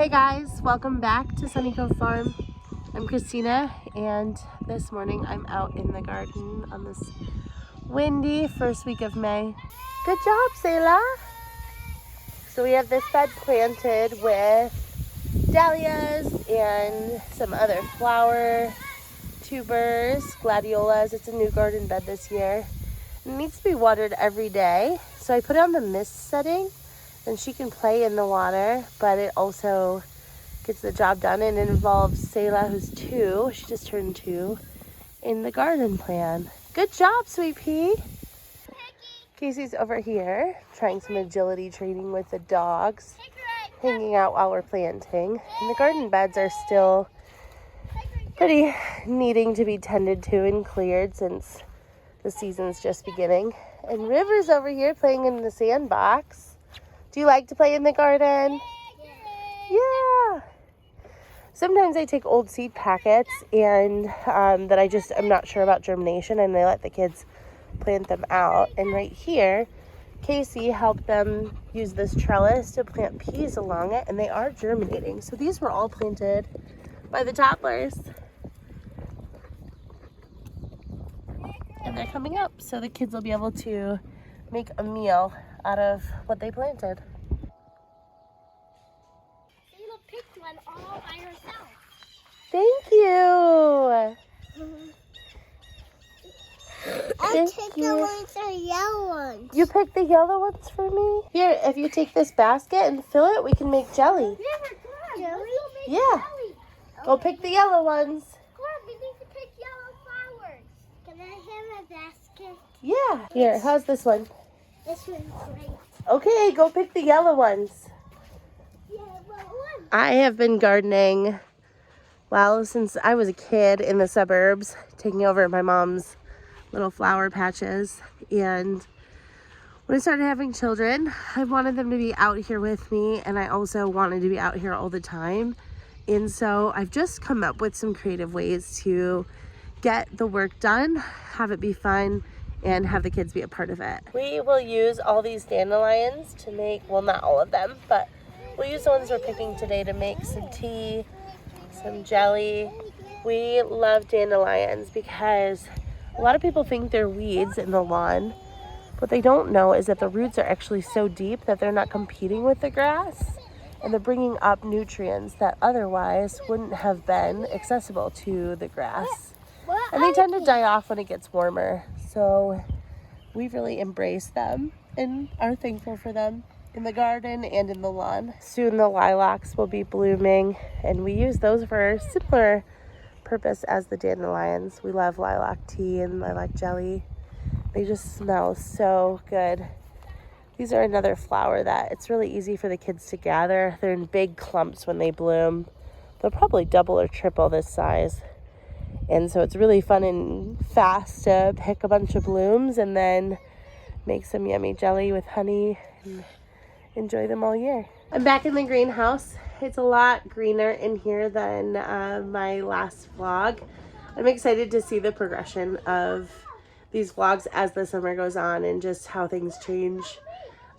Hey guys, welcome back to Sunny Cove Farm. I'm Christina, and this morning I'm out in the garden on this windy first week of May. Good job, Selah! So we have this bed planted with dahlias and some other flower tubers, gladiolas. It's a new garden bed this year. It needs to be watered every day, so I put it on the mist setting, and she can play in the water, but it also gets the job done, and it involves Selah, who's 2, she just turned 2, in the garden plan. Good job, Sweet Pea. Casey's over here trying some agility training with the dogs, hanging out while we're planting. And the garden beds are still pretty needing to be tended to and cleared since the season's just beginning. And River's over here playing in the sandbox. Do you like to play in the garden? Yeah. Sometimes I take old seed packets and that I'm not sure about germination, and I let the kids plant them out. And right here, Casey helped them use this trellis to plant peas along it, and they are germinating. So these were all planted by the toddlers. And they're coming up, so the kids will be able to make a meal out of what they planted. Selah picked one all by herself. Thank you. I took the ones that are yellow ones. You picked the yellow ones for me? Here, if you take this basket and fill it, we can make jelly. Jelly? Yeah. Jelly. Go pick the yellow ones. Come on, we need to pick yellow flowers. Can I have a basket? Yeah. Here, how's this one? This one's great. Okay, go pick the yellow ones. Yeah, what one? I have been gardening, well, since I was a kid in the suburbs, taking over my mom's little flower patches. And when I started having children, I wanted them to be out here with me, and I also wanted to be out here all the time. And so I've just come up with some creative ways to get the work done, have it be fun, and have the kids be a part of it. We will use all these dandelions to make, well, not all of them, but we'll use the ones we're picking today to make some tea, some jelly. We love dandelions because a lot of people think they're weeds in the lawn. What they don't know is that the roots are actually so deep that they're not competing with the grass, and they're bringing up nutrients that otherwise wouldn't have been accessible to the grass. And they tend to die off when it gets warmer. So we really embrace them and are thankful for them in the garden and in the lawn. Soon the lilacs will be blooming, and we use those for a similar purpose as the dandelions. We love lilac tea and lilac jelly. They just smell so good. These are another flower that it's really easy for the kids to gather. They're in big clumps when they bloom. They'll probably double or triple this size. And so it's really fun and fast to pick a bunch of blooms and then make some yummy jelly with honey and enjoy them all year. I'm back in the greenhouse. It's a lot greener in here than my last vlog. I'm excited to see the progression of these vlogs as the summer goes on and just how things change.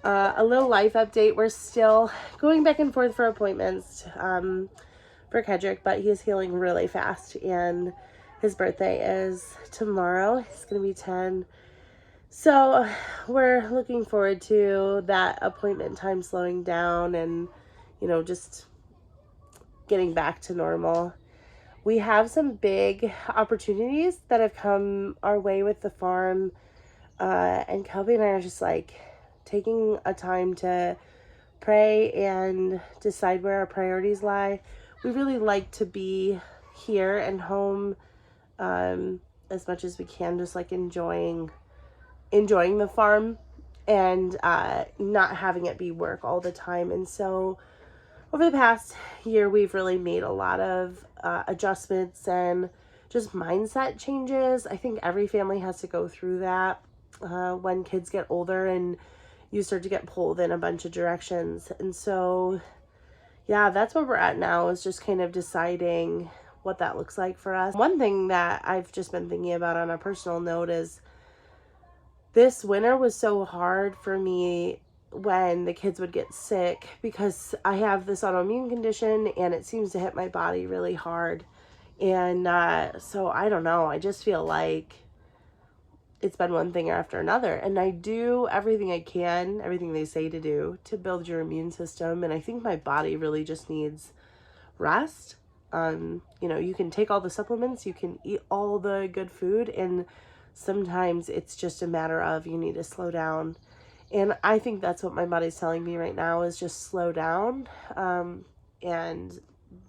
A little life update. We're still going back and forth for appointments for Kedrick, but he's healing really fast, and his birthday is tomorrow. He's going to be 10. So we're looking forward to that appointment time slowing down and, you know, just getting back to normal. We have some big opportunities that have come our way with the farm. And Kelby and I are just like taking a time to pray and decide where our priorities lie. We really like to be here and home as much as we can, just like enjoying the farm and not having it be work all the time. And so over the past year, we've really made a lot of adjustments and just mindset changes. I think every family has to go through that when kids get older and you start to get pulled in a bunch of directions. And so yeah, that's where we're at now, is just kind of deciding what that looks like for us. One thing that I've just been thinking about on a personal note is this winter was so hard for me when the kids would get sick, because I have this autoimmune condition and it seems to hit my body really hard. And so I don't know. I just feel like it's been one thing after another. And I do everything I can, everything they say to do to build your immune system. And I think my body really just needs rest. You can take all the supplements, you can eat all the good food, and sometimes it's just a matter of you need to slow down. And I think that's what my body's telling me right now, is just slow down. And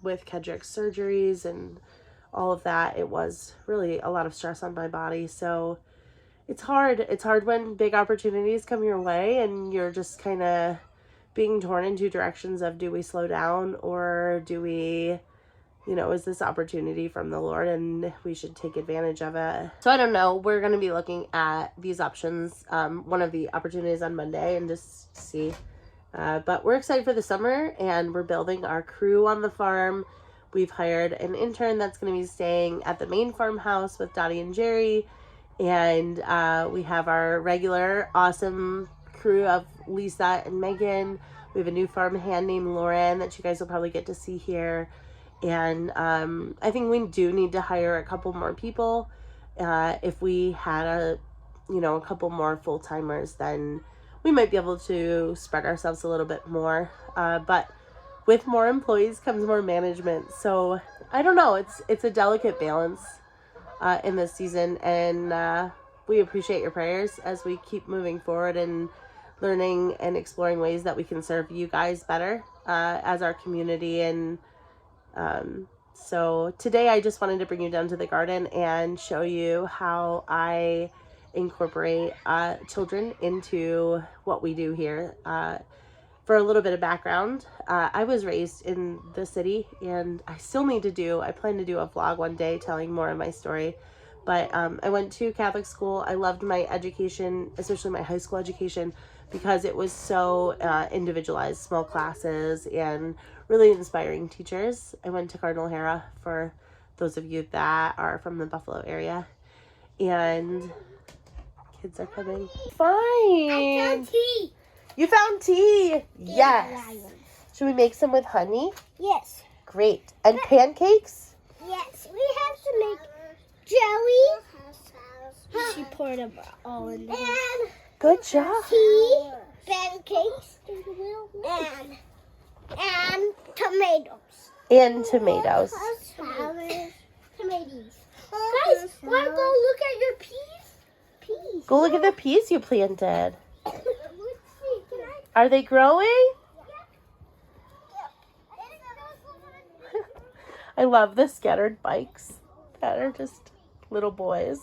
with Kedrick's surgeries and all of that, it was really a lot of stress on my body. So it's hard. It's hard when big opportunities come your way and you're just kind of being torn in two directions of, do we slow down, or do we, is this opportunity from the Lord and we should take advantage of it? So I don't know. We're going to be looking at these options, one of the opportunities on Monday, and just see. But we're excited for the summer, and we're building our crew on the farm. We've hired an intern that's going to be staying at the main farmhouse with Dottie and Jerry. And we have our regular awesome crew of Lisa and Megan. We have a new farm hand named Lauren that you guys will probably get to see here. And I think we do need to hire a couple more people. If we had a couple more full-timers, then we might be able to spread ourselves a little bit more. But with more employees comes more management. So I don't know. It's a delicate balance in this season. And we appreciate your prayers as we keep moving forward and learning and exploring ways that we can serve you guys better as our community. And so today I just wanted to bring you down to the garden and show you how I incorporate children into what we do here. For a little bit of background, I was raised in the city, and I plan to do a vlog one day telling more of my story. But I went to Catholic school. I loved my education, especially my high school education, because it was so individualized, small classes, and really inspiring teachers. I went to Cardinal O'Hara, for those of you that are from the Buffalo area. And kids are coming. Fine. I found tea. You found tea? Yes. Should we make some with honey? Yes. Great. And pancakes? Yes. We have to make jelly. She poured them all in there. And good job. Tea, pancakes, and tomatoes. And tomatoes. Tomatoes. Guys, want to go look at your peas? Go look at the peas you planted. Are they growing? I love the scattered bikes that are just little boys.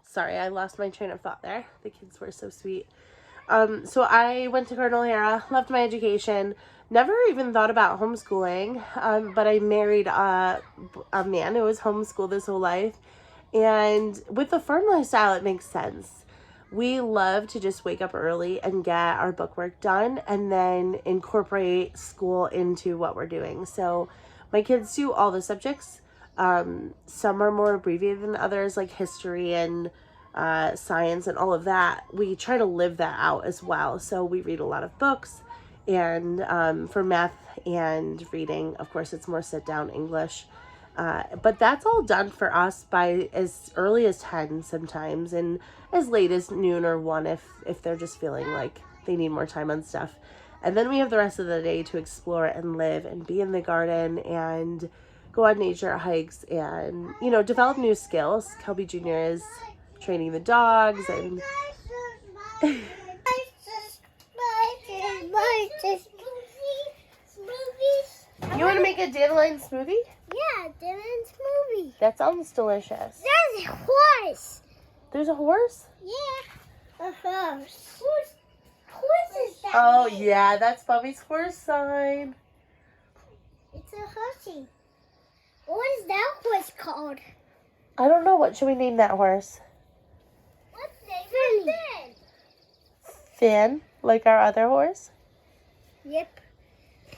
Sorry, I lost my train of thought there. The kids were so sweet. So I went to Cardinal O'Hara, loved my education, never even thought about homeschooling, but I married a man who was homeschooled his whole life. And with the farm lifestyle, it makes sense. We love to just wake up early and get our bookwork done and then incorporate school into what we're doing. So my kids do all the subjects. Some are more abbreviated than others, like history and science and all of that. We try to live that out as well. So we read a lot of books. And for math and reading, of course, it's more sit down English. But that's all done for us by as early as 10 sometimes, and as late as noon or 1 if they're just feeling like they need more time on stuff. And then we have the rest of the day to explore and live and be in the garden and go on nature hikes and, develop new skills. Kelby Jr. is training the dogs and... You want to make a dandelion smoothie? Yeah, dandelion smoothie. That sounds delicious. There's a horse. There's a horse? Yeah, a horse. Horse is that? Oh, yeah, that's Bubby's horse sign. It's a horsey. What is that horse called? I don't know. What should we name that horse? What's name? Finn. Finn, like our other horse? Yep.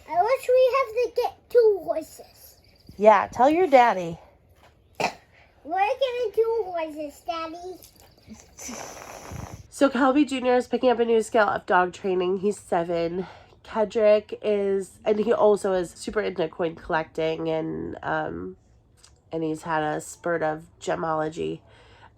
I wish we have to get 2 horses. Yeah, tell your daddy. We're getting 2 horses, Daddy. So Kelby Jr. is picking up a new skill of dog training. He's 7. Kedrick is, and he also is super into coin collecting, and he's had a spurt of gemology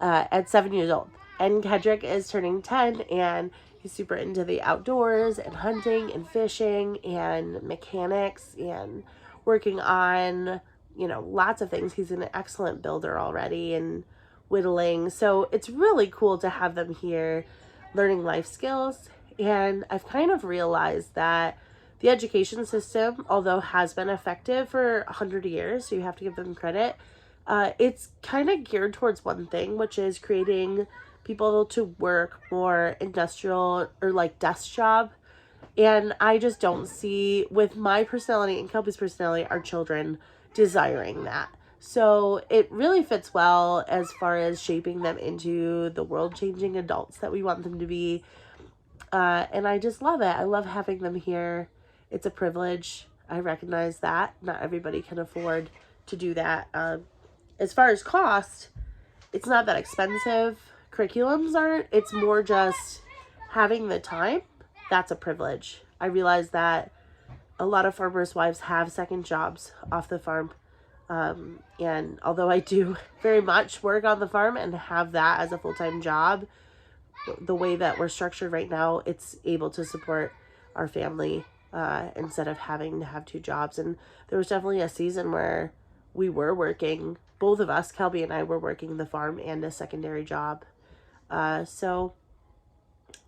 at 7 years old. And Kedrick is turning 10, and he's super into the outdoors and hunting and fishing and mechanics and working on, lots of things. He's an excellent builder already and whittling. So it's really cool to have them here learning life skills. And I've kind of realized that the education system, although has been effective for 100 years, so you have to give them credit, it's kind of geared towards one thing, which is creating people to work more industrial or like desk job. And I just don't see, with my personality and Kelby's personality, our children desiring that. So it really fits well as far as shaping them into the world-changing adults that we want them to be. And I just love it. I love having them here. It's a privilege. I recognize that. Not everybody can afford to do that. As far as cost, it's not that expensive. Curriculums aren't. It's more just having the time. That's a privilege. I realize that a lot of farmers' wives have second jobs off the farm. And although I do very much work on the farm and have that as a full-time job, the way that we're structured right now, it's able to support our family instead of having to have 2 jobs. And there was definitely a season where we were working, both of us, Kelby and I, were working the farm and a secondary job. So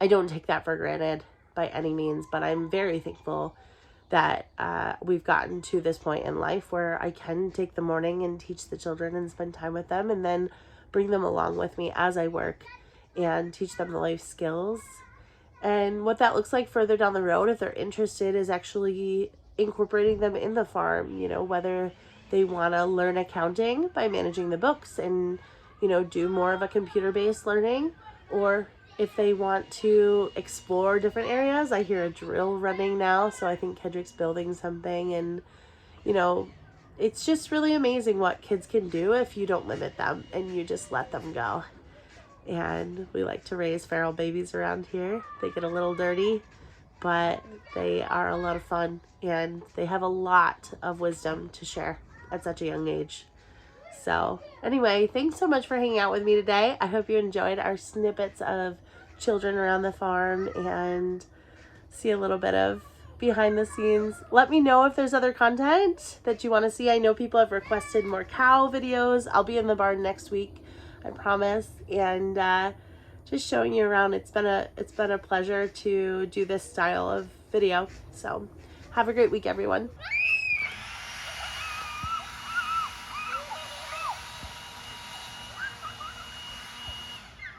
I don't take that for granted by any means, but I'm very thankful that we've gotten to this point in life where I can take the morning and teach the children and spend time with them, and then bring them along with me as I work and teach them the life skills. And what that looks like further down the road, if they're interested, is actually incorporating them in the farm, whether they want to learn accounting by managing the books and, do more of a computer-based learning, or if they want to explore different areas. I hear a drill running now, so I think Kedrick's building something, and, it's just really amazing what kids can do if you don't limit them and you just let them go. And we like to raise feral babies around here. They get a little dirty, but they are a lot of fun, and they have a lot of wisdom to share at such a young age. So anyway, thanks so much for hanging out with me today. I hope you enjoyed our snippets of children around the farm and see a little bit of behind the scenes. Let me know if there's other content that you want to see. I know people have requested more cow videos. I'll be in the barn next week, I promise. And just showing you around. It's been a pleasure to do this style of video. So have a great week, everyone.